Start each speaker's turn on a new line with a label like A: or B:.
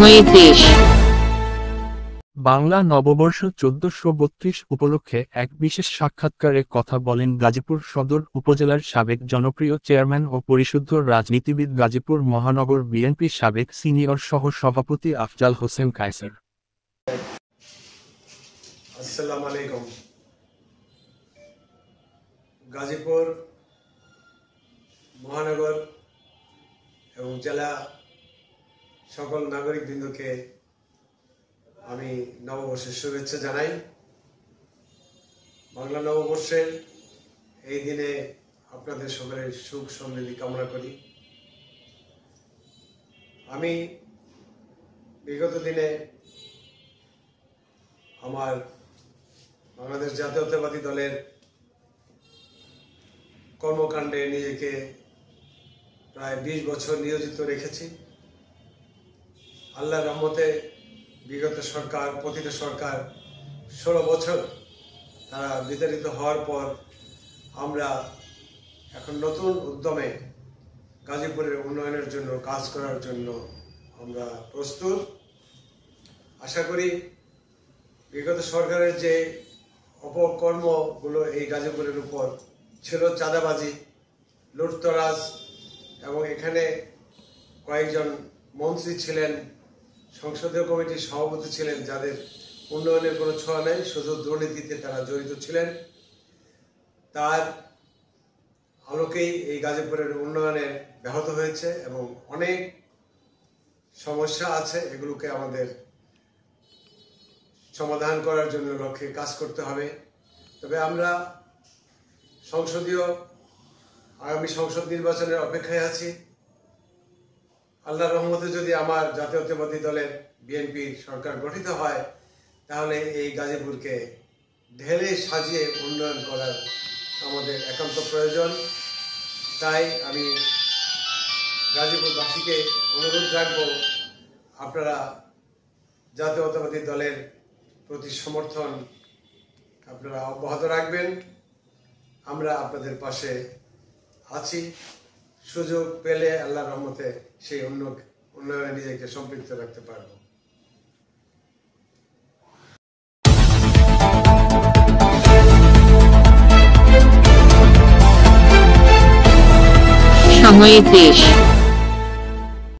A: সময়ে দেশ।
B: বাংলা নববর্ষ ১৪৩২ উপলক্ষে এক বিশেষ সাক্ষাৎকারে কথা বলেন গাজীপুর সদর উপজেলার সাবেক জনপ্রিয় চেয়ারম্যান ও পরিশুদ্ধ রাজনীতিবিদ গাজীপুর মহানগর বিএনপির সাবেক সিনিয়র সহ সভাপতি আফজাল হোসেন কায়সার।
C: আসসালামু আলাইকুম। গাজীপুর মহানগর এবং জেলা সকল নাগরিকবৃন্দকে আমি নববর্ষের শুভেচ্ছা জানাই। বাংলা নববর্ষের এই দিনে আপনাদের সকলের সুখ সমৃদ্ধি কামনা করি। আমি বিগত দিনে আমার বাংলাদেশ জাতীয়তাবাদী দলের কর্মকাণ্ডে নিজেকে প্রায় ২০ বছর নিয়োজিত রেখেছি। আল্লাহর রহমতে বিগত সরকার, পতিত সরকার ১৬ বছর তারা বিতাড়িত হওয়ার পর আমরা এখন নতুন উদ্যমে গাজীপুরের উন্নয়নের জন্য কাজ করার জন্য আমরা প্রস্তুত। আশা করি বিগত সরকারের যে অপকর্মগুলো এই গাজীপুরের উপর ছিল, চাঁদাবাজি, লুটতরাজ, এবং এখানে কয়েকজন মন্ত্রী ছিলেন, সংসদীয় কমিটির সভাপতি ছিলেন, যাদের উন্নয়নের কোনো ছোঁয়া নেই, শুধু দুর্নীতিতে তারা জড়িত ছিলেন। তার আলোকেই এই গাজীপুরের উন্নয়নে ব্যাহত হয়েছে এবং অনেক সমস্যা আছে, এগুলোকে আমাদের সমাধান করার জন্য লক্ষ্যে কাজ করতে হবে। তবে আমরা আগামী সংসদ নির্বাচনের অপেক্ষায় আছি। আল্লাহর রহমতে যদি আমার জাতীয়তাবাদী দলের বিএনপির সরকার গঠিত হয়, তাহলে এই গাজীপুরকে ঢেলে সাজিয়ে উন্নয়ন করার আমাদের একান্ত প্রয়োজন। তাই আমি গাজীপুরবাসীকে অনুরোধ রাখব, আপনারা জাতীয়তাবাদী দলের প্রতি সমর্থন আপনারা অব্যাহত রাখবেন। আমরা আপনাদের পাশে আছি। সুযোগ পেলে আল্লাহর রহমতে সেই উন্নয়নে নিজেকে সম্পৃক্ত রাখতে পারব।
A: সময়ে দেশ।